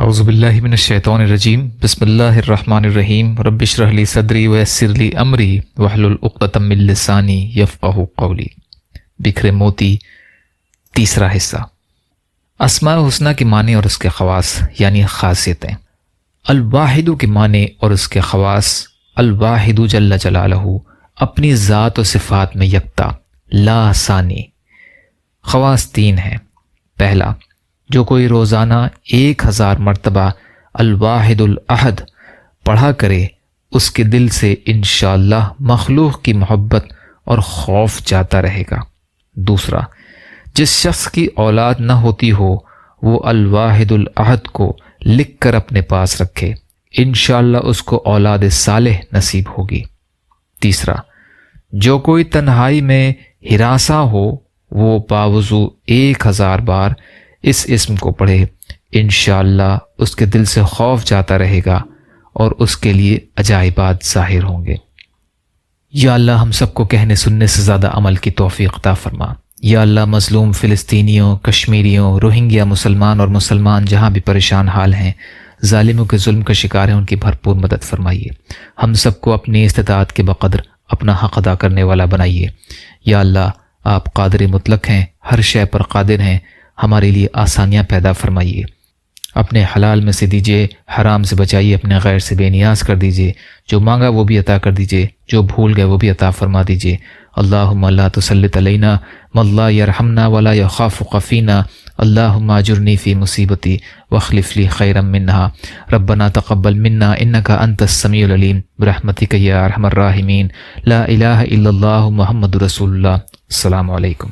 اعوذ باللہ من الشیطان الرجیم بسم اللہ الرحمن الرحیم رب اشرح لی صدری ویسر لی امری واحلل عقدۃ من لسانی یفقہوا قولی۔ بکھرے موتی، تیسرا حصہ۔ اسماء الحسنی کے معنی اور اس کے خواص یعنی خاصیتیں۔ الواحد کے معنی اور اس کے خواص: الواحد جل جلالہ، اپنی ذات و صفات میں یکتا، لا ثانی۔ خواص تین ہیں۔ پہلا، جو کوئی روزانہ 1000 مرتبہ الواحد الاحد پڑھا کرے، اس کے دل سے انشاءاللہ مخلوق کی محبت اور خوف جاتا رہے گا۔ دوسرا، جس شخص کی اولاد نہ ہوتی ہو، وہ الواحد الاحد کو لکھ کر اپنے پاس رکھے، انشاءاللہ اس کو اولاد صالح نصیب ہوگی۔ تیسرا، جو کوئی تنہائی میں ہراساں ہو، وہ باوضو 1000 بار اس اسم کو پڑھے، انشاءاللہ اس کے دل سے خوف جاتا رہے گا اور اس کے لیے عجائبات ظاہر ہوں گے۔ یا اللہ، ہم سب کو کہنے سننے سے زیادہ عمل کی توفیق عطا فرما۔ یا اللہ، مظلوم فلسطینیوں، کشمیریوں، روہنگیا مسلمان اور مسلمان جہاں بھی پریشان حال ہیں، ظالموں کے ظلم کا شکار ہیں، ان کی بھرپور مدد فرمائیے۔ ہم سب کو اپنی استطاعت کے بقدر اپنا حق ادا کرنے والا بنائیے۔ یا اللہ، آپ قادر مطلق ہیں، ہر شے پر قادر ہیں، ہمارے لیے آسانیاں پیدا فرمائیے۔ اپنے حلال میں سے دیجیے، حرام سے بچائیے، اپنے غیر سے بے نیاز کر دیجیے۔ جو مانگا وہ بھی عطا کر دیجیے، جو بھول گئے وہ بھی عطا فرما دیجیے۔ اللہم لا تسلط علینا من لا یرحمنا ولا یخافک فینا، اللہم اجرنی فی مصیبتی واخلف لی خیرا منہا، ربنا تقبل منا انک انت السمیع العلیم برحمتک یا ارحم الراحمین، لا الہ الا اللہ محمد رسول اللہ۔ السلام علیکم۔